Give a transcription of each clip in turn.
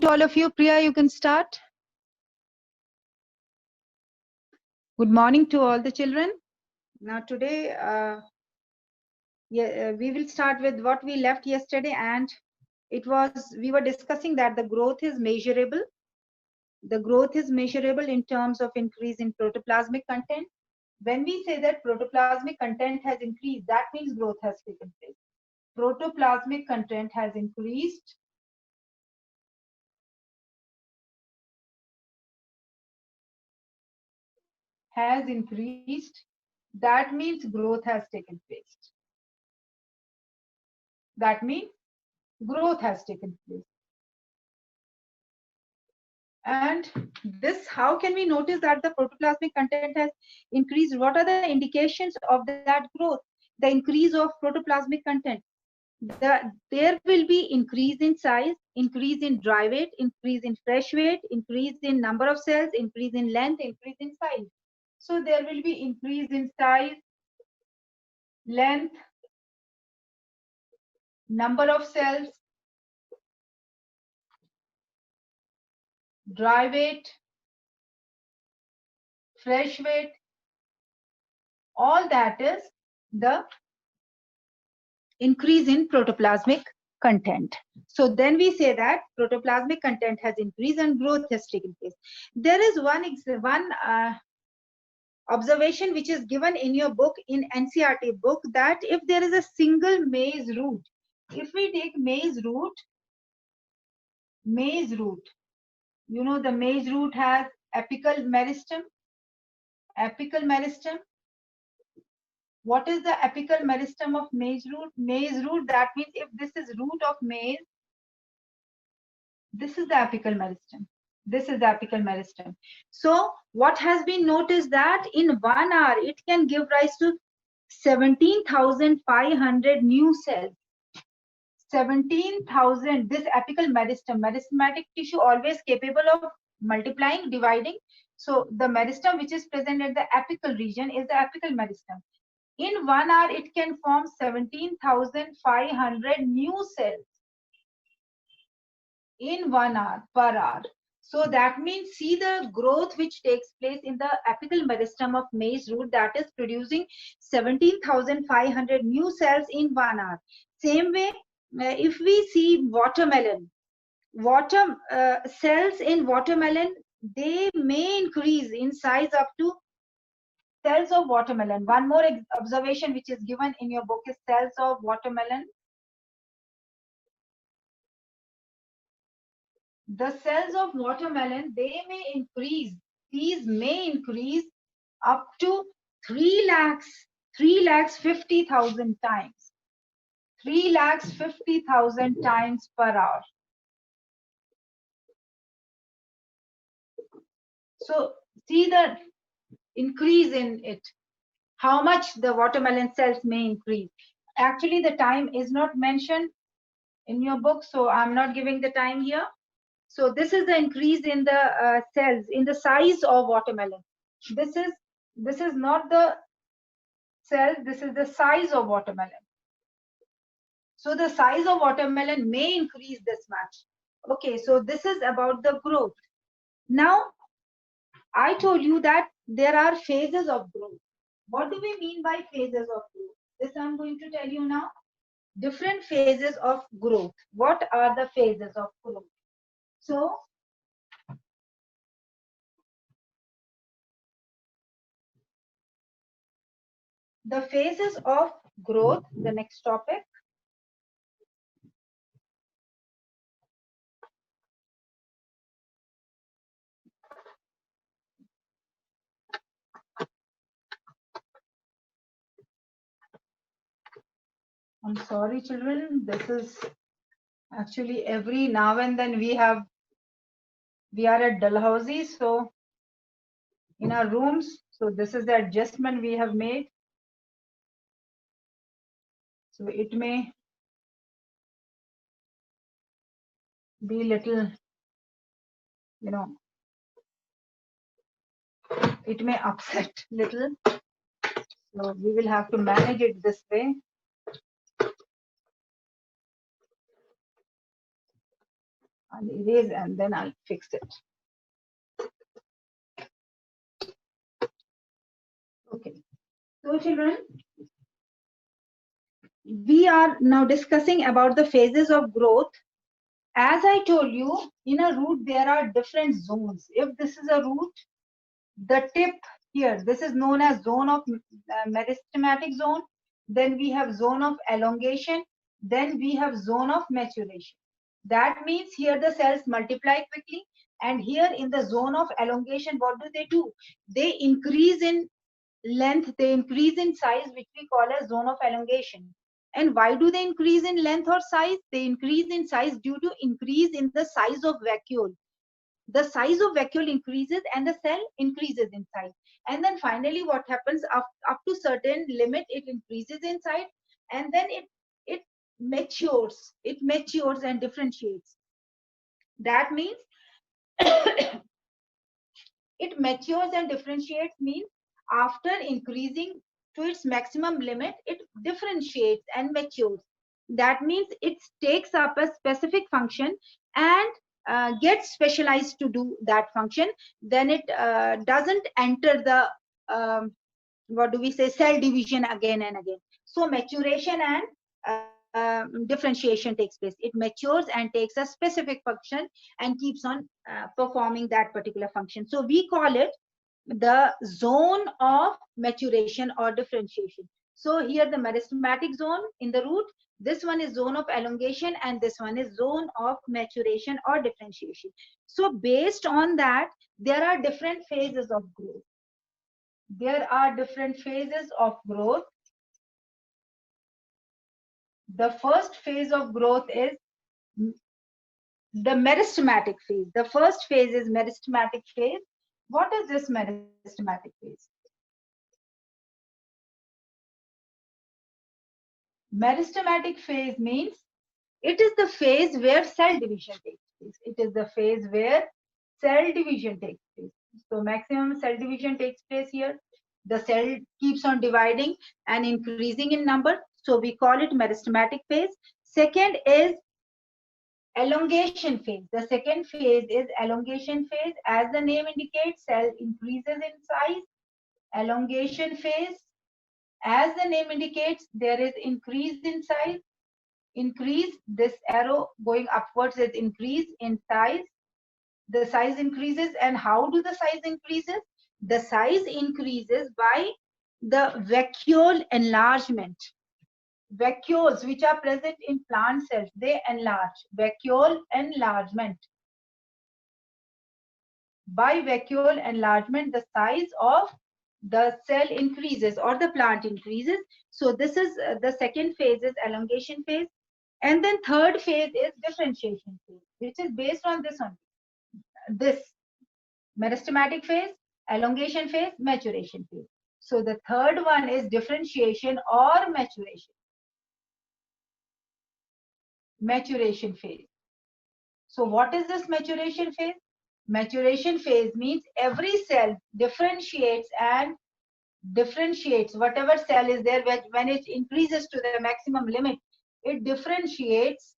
to all of you. Priya, you can start. Good morning to all the children. Now today, we will start with what we left yesterday, and we were discussing that the growth is measurable. The growth is measurable in terms of increase in protoplasmic content. When we say that protoplasmic content has increased, that means growth has taken place. Protoplasmic content has increased. That means growth has taken place. That means growth has taken place. And this, how can we notice that the protoplasmic content has increased? What are the indications of that growth? The increase of protoplasmic content. There will be increase in size, increase in dry weight, increase in fresh weight, increase in number of cells, increase in length, increase in size. So there will be increase in size, length, number of cells, dry weight, fresh weight. All that is the increase in protoplasmic content. So then we say that protoplasmic content has increased and growth has taken place. There is one observation which is given in your book, in NCERT book, that if there is a single maize root, if we take maize root, you know the maize root has apical meristem. What is the apical meristem of maize root? Maize root, that means if this is root of maize, this is the apical meristem. This is the apical meristem. So what has been noticed that in 1 hour, it can give rise to 17,500 new cells. 17,000, this apical meristem, meristematic tissue always capable of multiplying, dividing. So the meristem which is present at the apical region is the apical meristem. In 1 hour, it can form 17,500 new cells. In 1 hour, per hour. So that means, see the growth which takes place in the apical meristem of maize root, that is producing 17,500 new cells in 1 hour. Same way, if we see watermelon, cells in watermelon, they may increase in size up to cells of watermelon. One more observation which is given in your book is cells of watermelon. The cells of watermelon, they may increase. These may increase up to 3,50,000 times. 3,50,000 times per hour. So see the increase in it. How much the watermelon cells may increase. Actually, the time is not mentioned in your book, so I'm not giving the time here. So this is the increase in the cells, in the size of watermelon. This is not the cell, this is the size of watermelon. So the size of watermelon may increase this much. Okay, so this is about the growth. Now, I told you that there are phases of growth. What do we mean by phases of growth? This I'm going to tell you now. Different phases of growth. What are the phases of growth? So, the phases of growth, the next topic. I'm sorry, children. This is actually every now and then we are at Dalhousie, so in our rooms. So this is the adjustment we have made. So it may be little, you know, it may upset little. So we will have to manage it this way. I'll erase and then I'll fix it. Okay. So children, we are now discussing about the phases of growth. As I told you, in a root there are different zones. If this is a root, the tip here, this is known as zone of meristematic zone. Then we have zone of elongation. Then we have zone of maturation. That means here the cells multiply quickly. And here in the zone of elongation, what do? They increase in length, they increase in size, which we call as zone of elongation. And why do they increase in length or size? They increase in size due to increase in the size of vacuole. The size of vacuole increases and the cell increases in size. And then finally what happens, up to certain limit, it increases in size, and then it matures. It matures and differentiates. That means it matures and differentiates means after increasing to its maximum limit, it differentiates and matures. That means it takes up a specific function and gets specialized to do that function. Then it doesn't enter the what do we say, cell division again and again. So maturation and differentiation takes place. It matures and takes a specific function and keeps on performing that particular function. So we call it the zone of maturation or differentiation. So here the meristematic zone in the root, this one is zone of elongation, and this one is zone of maturation or differentiation. So based on that, there are different phases of growth. There are different phases of growth. The first phase of growth is the meristematic phase. The first phase is meristematic phase. What is this meristematic phase? Meristematic phase means it is the phase where cell division takes place. It is the phase where cell division takes place. So maximum cell division takes place here. The cell keeps on dividing and increasing in number. So we call it meristematic phase. Second is elongation phase. The second phase is elongation phase. As the name indicates, cell increases in size. Elongation phase, as the name indicates, there is increase in size. Increase, this arrow going upwards is increase in size. The size increases. And how do the size increases? The size increases by the vacuole enlargement. Vacuoles which are present in plant cells, they enlarge. Vacuole enlargement. By vacuole enlargement, the size of the cell increases or the plant increases. So this is the second phase is elongation phase. And then third phase is differentiation phase, which is based on this one. This meristematic phase, elongation phase, maturation phase. So the third one is differentiation or maturation. Maturation phase. So what is this maturation phase? Maturation phase means every cell differentiates and differentiates. Whatever cell is there, when it increases to the maximum limit, it differentiates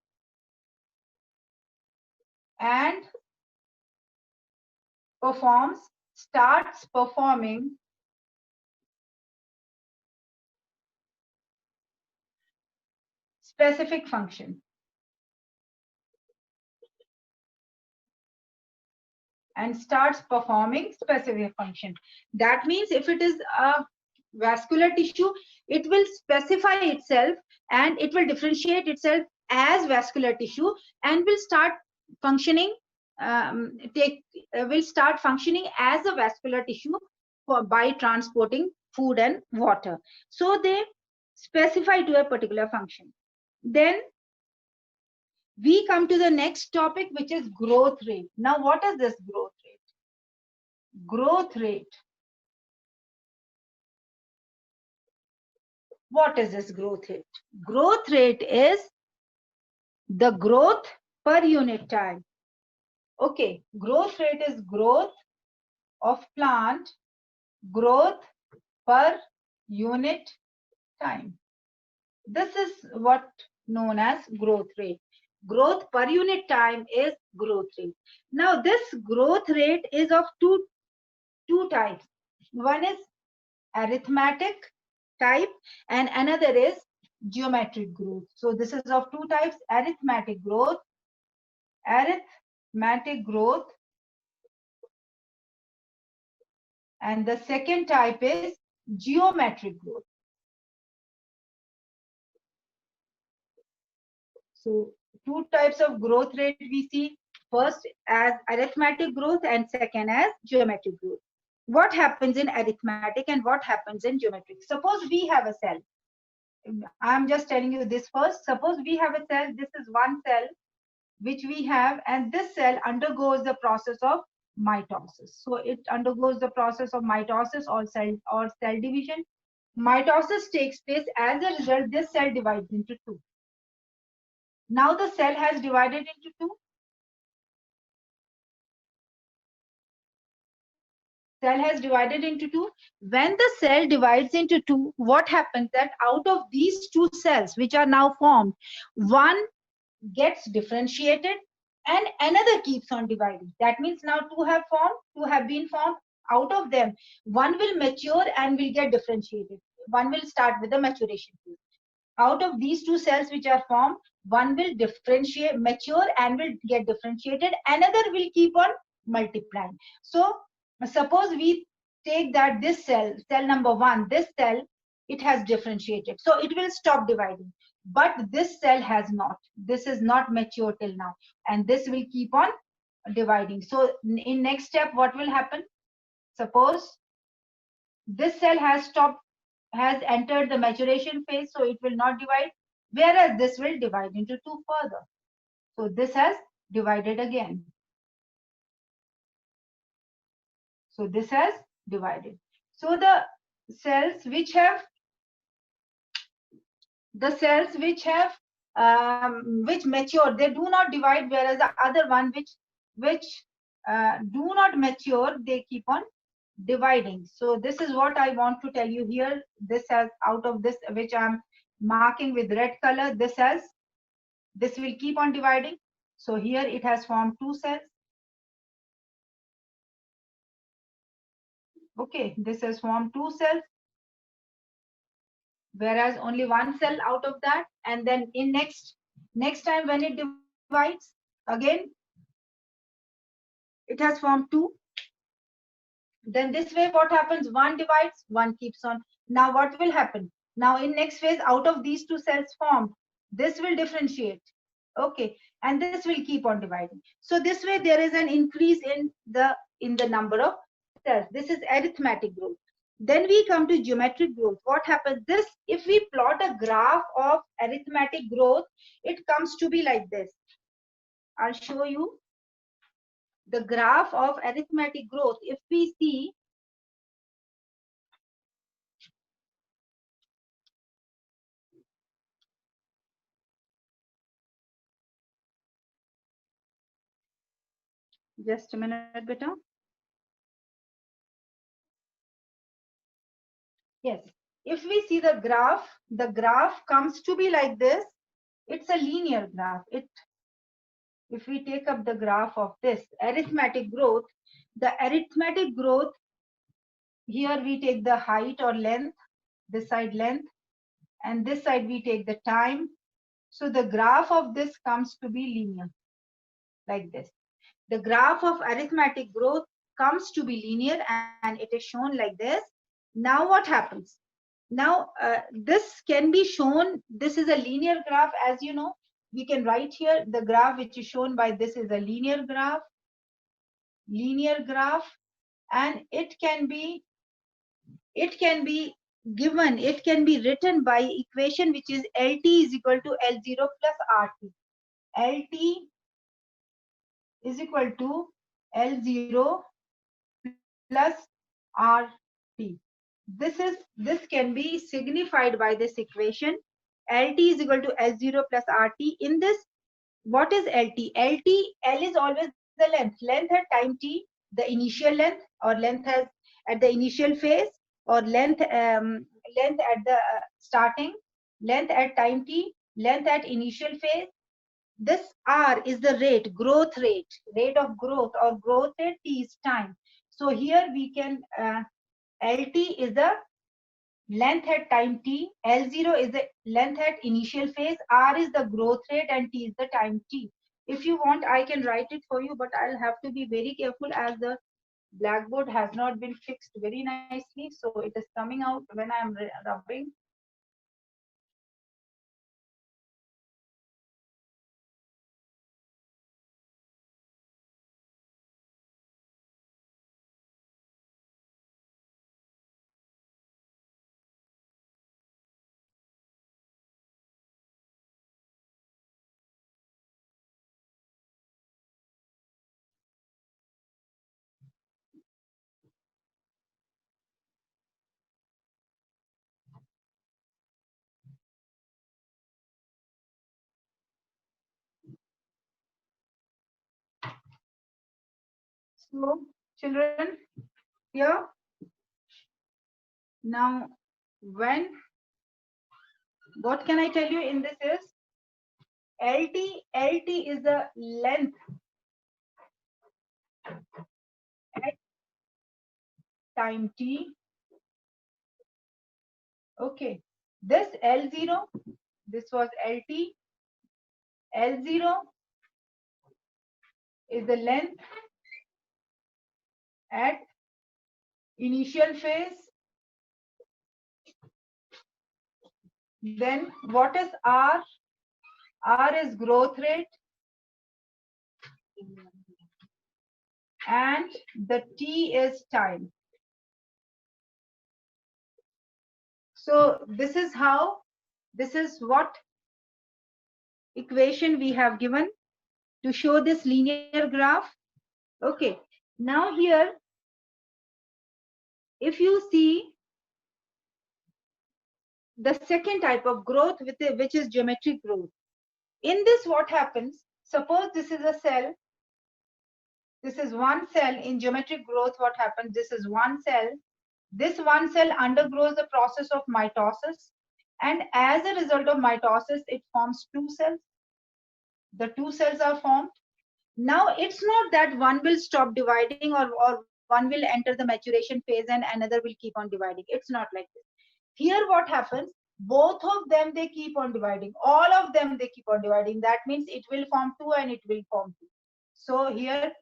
and starts performing specific function. And starts performing specific function. That means if it is a vascular tissue, it will specify itself and it will differentiate itself as vascular tissue and will start functioning, will start functioning as a vascular tissue by transporting food and water. So they specify to a particular function. Then we come to the next topic, which is growth rate. Now, what is this growth rate? Growth rate. What is this growth rate? Growth rate is the growth per unit time. Okay, growth rate is growth of plant, growth per unit time. This is what known as growth rate. Growth per unit time is growth rate. Now this growth rate is of two types. One is arithmetic type and another is geometric growth. So this is of two types: arithmetic growth, and the second type is geometric growth. So two types of growth rate we see: first as arithmetic growth and second as geometric growth. What happens in arithmetic and what happens in geometric? Suppose we have a cell. I'm just telling you this first. Suppose we have a cell. This is one cell which we have, and this cell undergoes the process of mitosis. So it undergoes the process of mitosis or cell division. Mitosis takes place. As a result, this cell divides into two. Now the cell has divided into two. Cell has divided into two. When the cell divides into two, what happens that out of these two cells which are now formed, one gets differentiated and another keeps on dividing. That means now two have been formed. Out of them, one will mature and will get differentiated. One will start with the maturation phase. Out of these two cells which are formed, one will differentiate, mature and will get differentiated. Another will keep on multiplying. So suppose we take that this cell number one, this cell, it has differentiated. So it will stop dividing. But this cell has not. This is not mature till now. And this will keep on dividing. So in next step, what will happen? Suppose this cell has entered the maturation phase, so it will not divide, whereas this will divide into two further. So this has divided again. So this has divided. So the cells which have which mature, they do not divide, whereas the other one which do not mature, they keep on dividing. So this is what I want to tell you here. This has, out of this which I'm marking with red color, this will keep on dividing. So here it has formed two cells. Okay, this has formed two cells, whereas only one cell out of that. And then in next time when it divides again, it has formed two. Then this way what happens? One divides, one keeps on. Now what will happen? Now in next phase, out of these two cells formed, this will differentiate. Okay, and this will keep on dividing. So this way there is an increase in the number of cells. This is arithmetic growth. Then we come to geometric growth. What happens? This, if we plot a graph of arithmetic growth, it comes to be like this. I'll show you the graph of arithmetic growth. If we see, just a minute, beta. Yes, if we see the graph comes to be like this. It's a linear graph. If we take up the graph of this arithmetic growth, the arithmetic growth, here we take the height or length, this side length, and this side we take the time. So the graph of this comes to be linear, like this. The graph of arithmetic growth comes to be linear and it is shown like this. Now what happens? Now this can be shown, this is a linear graph, as you know. We can write here the graph which is shown by this is a linear graph, and it can be given, it can be written by equation which is LT is equal to L0 plus RT. LT is equal to L0 plus RT. This can be signified by this equation. LT is equal to L0 plus RT. In this, what is LT? L is always the length. Length at time t, the initial length, or length has at the initial phase, or length at the starting, length at time t, length at initial phase, This R is the rate, growth rate of growth, or growth rate. T is time. So here we can, LT is the length at time t, L0 is the length at initial phase, R is the growth rate, and T is the time t. If you want, I can write it for you, but I'll have to be very careful as the blackboard has not been fixed very nicely. So it is coming out when I'm rubbing. So children, here, now when, what can I tell you in this is, LT is the length at time t. Okay, this L0, this was LT. L0 is the length at initial phase. Then what is R? R is growth rate, and the T is time. So this is how, this is what equation we have given to show this linear graph. Okay, now here, if you see the second type of growth, which is geometric growth. In this, what happens? Suppose this is a cell. This is one cell. In geometric growth, what happens? This is one cell. This one cell undergoes the process of mitosis. And as a result of mitosis, it forms two cells. The two cells are formed. Now, it's not that one will stop dividing, or one will enter the maturation phase and another will keep on dividing. It's not like this. Here, what happens? Both of them, they keep on dividing. All of them, they keep on dividing. That means it will form two and it will form two. So here,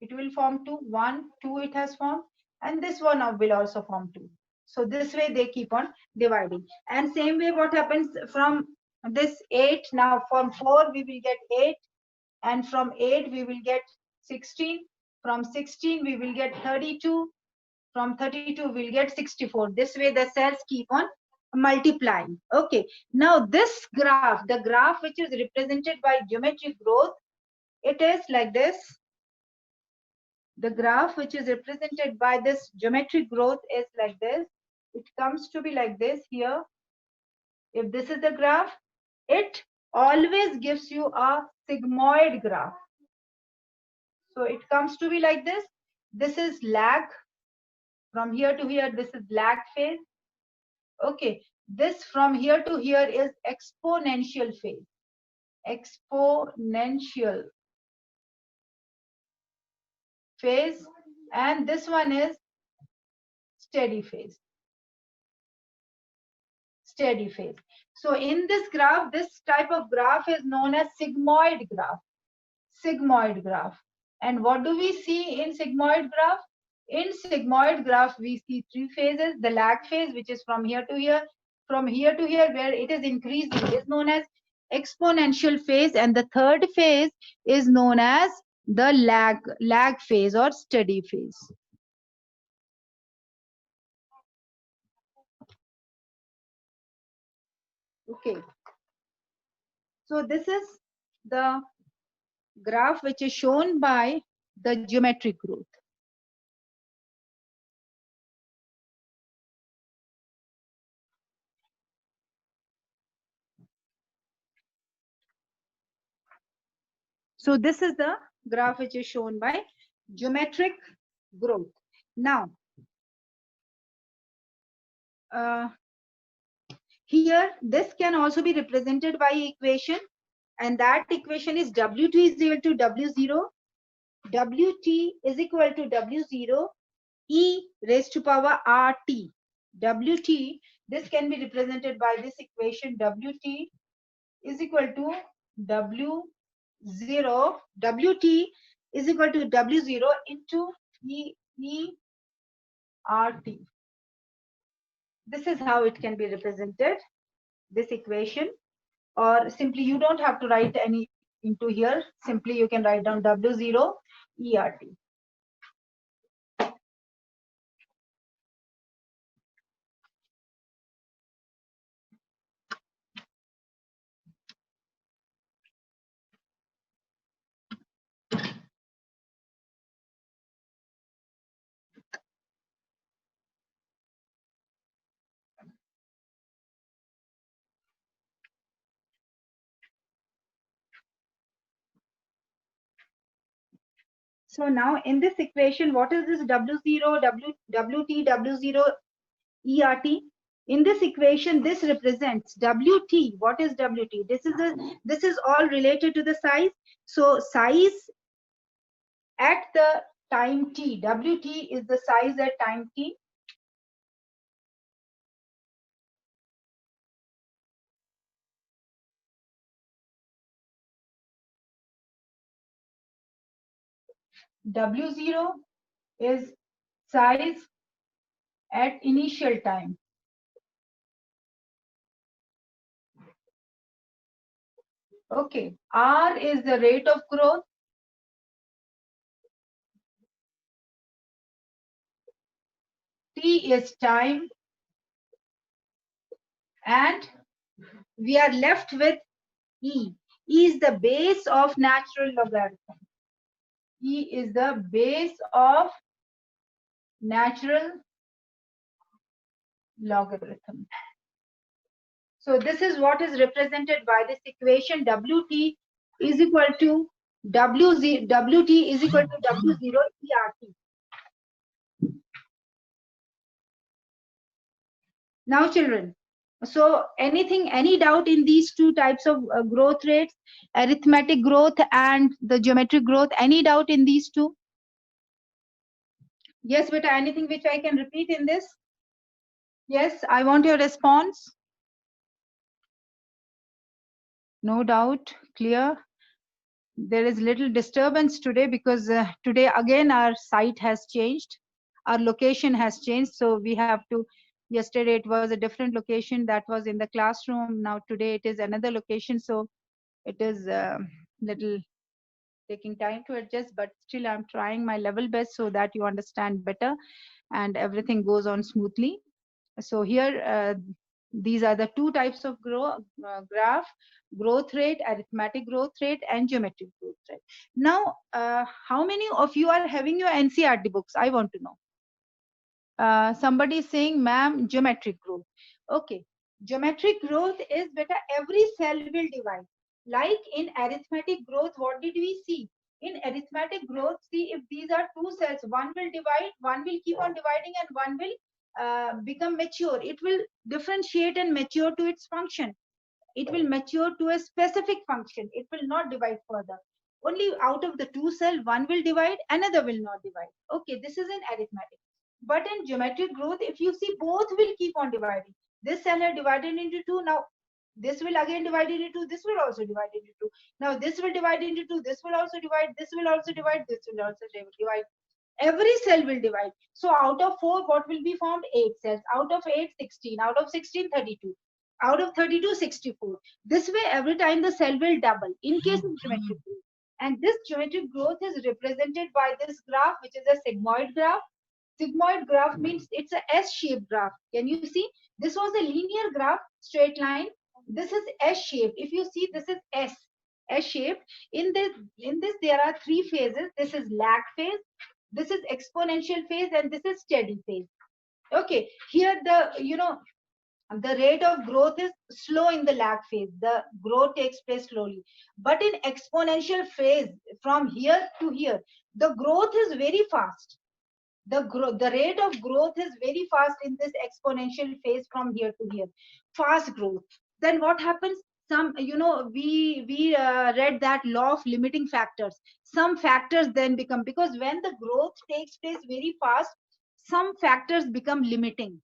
it will form two. One, two it has formed. And this one will also form two. So this way, they keep on dividing. And same way, what happens from this 8, now from 4, we will get 8. And from 8 we will get 16, from 16 we will get 32, from 32 we'll get 64. This way the cells keep on multiplying. Okay, now this graph, the graph which is represented by geometric growth, it is like this. The graph which is represented by this geometric growth is like this. It comes to be like this here. If this is the graph, it always gives you a sigmoid graph. So it comes to be like this. This is lag. From here to here, this is lag phase. Okay. This from here to here is exponential phase. Exponential phase. And this one is steady phase. Steady phase. So in this graph, this type of graph is known as sigmoid graph. Sigmoid graph. And what do we see in sigmoid graph? In sigmoid graph, we see three phases. The lag phase, which is from here to here. From here to here, where it is increasing, is known as exponential phase. And the third phase is known as the lag phase or steady phase. Okay. So this is the graph which is shown by the geometric growth. So this is the graph which is shown by geometric growth. Now, here this can also be represented by equation. And that equation is Wt is equal to W0. Wt is equal to W0 e raised to power RT. Wt, this can be represented by this equation. Wt is equal to W0. Wt is equal to W0 into RT. This is how it can be represented, this equation. Or simply you don't have to write any into here. Simply you can write down W0 ERT. So now in this equation, what is this W0, WT, W0, ERT? In this equation, this represents WT. What is WT? This is all related to the size. So size at the time t. WT is the size at time t. W0 is size at initial time. Okay, R is the rate of growth. T is time. And we are left with E. E is the base of natural logarithm. E is the base of natural logarithm. So this is what is represented by this equation. Wt is equal to Wt is equal to W0 ERT. Now children, so any doubt in these two types of growth rates, arithmetic growth and the geometric growth, any doubt in these two? Yes, beta, anything which I can repeat in this? Yes, I want your response. No doubt, clear. There is little disturbance today because today again our site has changed. Our location has changed. So we have to, yesterday it was a different location that was in the classroom. Now today it is another location. So it is little taking time to adjust, but still I'm trying my level best so that you understand better and everything goes on smoothly. So here, these are the two types of graph: growth rate, arithmetic growth rate, and geometric growth rate. Now, how many of you are having your NCERT books? I want to know. Somebody is saying, ma'am, geometric growth. Okay, geometric growth is better. Every cell will divide. Like in arithmetic growth, what did we see? In arithmetic growth, see if these are two cells, one will divide, one will keep on dividing, and one will become mature. It will differentiate and mature to its function. It will mature to a specific function. It will not divide further. Only out of the two cell, one will divide, another will not divide. Okay, this is in arithmetic. But in geometric growth, if you see, both will keep on dividing. This cell are divided into two. Now this will again divide into two. This will also divide into two. Now this will divide into two. This will also divide. This will also divide. This will also divide. Every cell will divide. So out of 4, what will be formed? 8 cells. Out of 8, 16. Out of 16, 32. Out of 32, 64. This way, every time the cell will double in case of geometric growth. And this geometric growth is represented by this graph, which is a sigmoid graph. Sigmoid graph means it's a S-shaped graph. Can you see? This was a linear graph, straight line. This is S-shaped. If you see, this is S-shaped. In this, there are 3 phases. This is lag phase, this is exponential phase, and this is steady phase. Okay, here the rate of growth is slow in the lag phase. The growth takes place slowly. But in exponential phase, from here to here, the growth is very fast. The rate of growth is very fast in this exponential phase from here to here. Fast growth. Then what happens? some, we read that law of limiting factors. Some factors then become, because when the growth takes place very fast, some factors become limiting.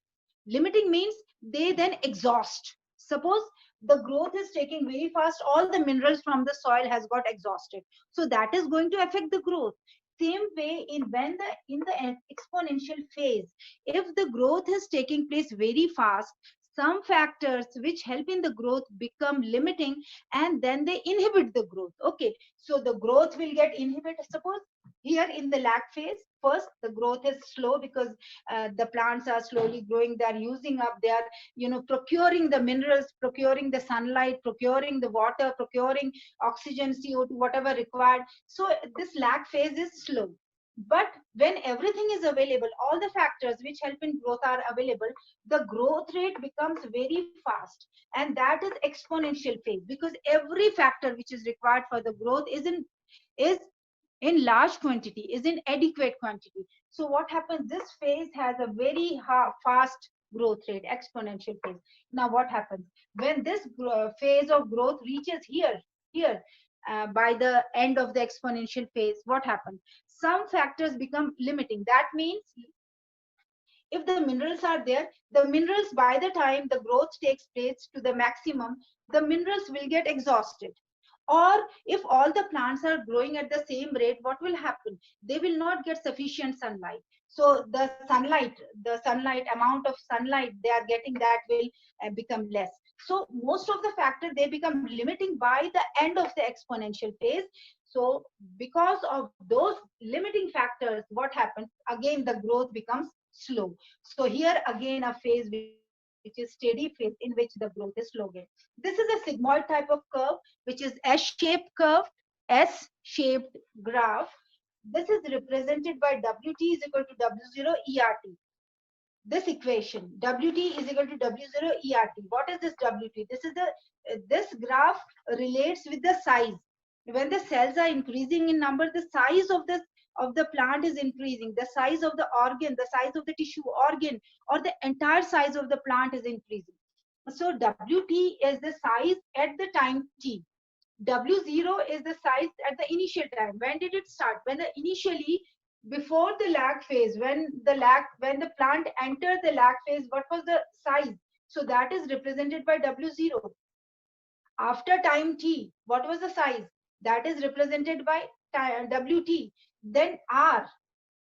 Limiting means they then exhaust. Suppose the growth is taking very fast, all the minerals from the soil has got exhausted, so that is going to affect the growth. Same way, in the exponential phase, if the growth is taking place very fast, some factors which help in the growth become limiting, and then they inhibit the growth. Okay, so the growth will get inhibited. Suppose here in the lag phase, first the growth is slow because the plants are slowly growing, they are using up, they are, procuring the minerals, procuring the sunlight, procuring the water, procuring oxygen, CO2, whatever required. So this lag phase is slow. But when everything is available, all the factors which help in growth are available, the growth rate becomes very fast, and that is exponential phase, because every factor which is required for the growth is in large quantity, is in adequate quantity. So what happens, this phase has a very fast growth rate, exponential phase. Now what happens when this phase of growth reaches here, by the end of the exponential phase, what happens, some factors become limiting. That means if the minerals are there, the minerals, by the time the growth takes place to the maximum, the minerals will get exhausted. Or if all the plants are growing at the same rate, what will happen, they will not get sufficient sunlight. So the sunlight amount of sunlight they are getting, that will become less. So most of the factors, they become limiting by the end of the exponential phase. So because of those limiting factors, what happens, again the growth becomes slow. So here again a phase which is steady phase, in which the growth is slow again. This is a sigmoid type of curve, which is S-shaped curve, S-shaped graph. This is represented by Wt is equal to W0 ERT. This equation, Wt is equal to W0 ERT. What is this Wt? This graph relates with the size. When the cells are increasing in number, the size of the plant is increasing. The size of the organ, the size of the tissue organ, or the entire size of the plant is increasing. So Wt is the size at the time t. W0 is the size at the initial time. When did it start? When the initially, before the lag phase, when the plant entered the lag phase, what was the size? So that is represented by W0. After time t, what was the size? That is represented by Wt. Then R,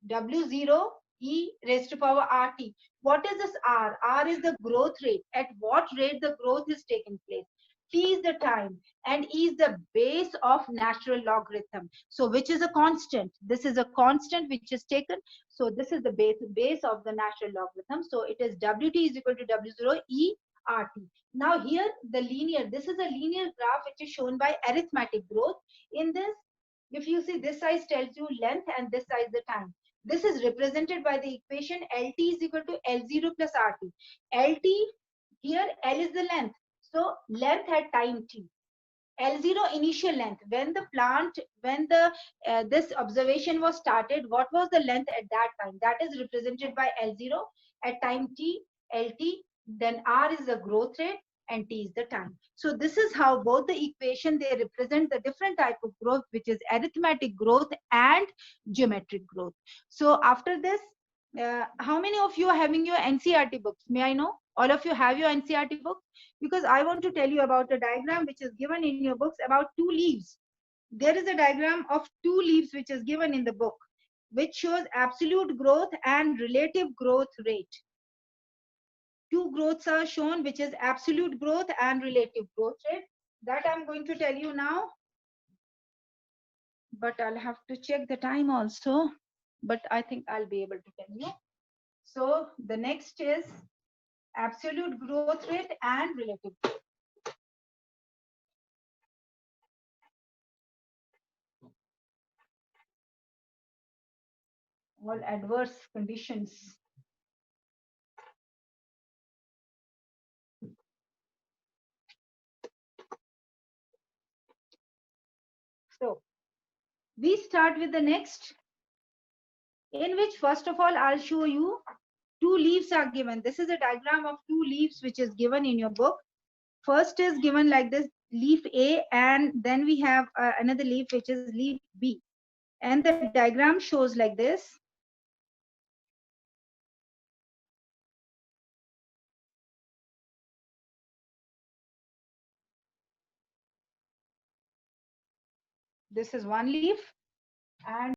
W0 e raised to power RT. What is this R? R is the growth rate. At what rate the growth is taking place? T is the time, and E is the base of natural logarithm. So which is a constant? This is a constant which is taken. So this is the base of the natural logarithm. So it is Wt is equal to W0 E RT. Now here this is a linear graph which is shown by arithmetic growth. In this, if you see, this size tells you length and this size the time. This is represented by the equation LT is equal to L0 plus RT. LT, here L is the length. So length at time t. L0 initial length. When this observation was started, what was the length at that time? That is represented by L0 at time t, LT, then R is the growth rate and T is the time. So this is how both the equation, they represent the different type of growth, which is arithmetic growth and geometric growth. So after this, how many of you are having your NCERT books? May I know? All of you have your NCERT book? Because I want to tell you about a diagram which is given in your books about two leaves. There is a diagram of two leaves which is given in the book, which shows absolute growth and relative growth rate. Two growths are shown, which is absolute growth and relative growth rate. That I'm going to tell you now. But I'll have to check the time also. But I think I'll be able to tell you. So the next is absolute growth rate and relative growth. All adverse conditions. So we start with the next, in which first of all I'll show you two leaves are given. This is a diagram of two leaves which is given in your book. First is given like this. leaf A, and then we have another leaf which is leaf B. And the diagram shows like this. This is one leaf, and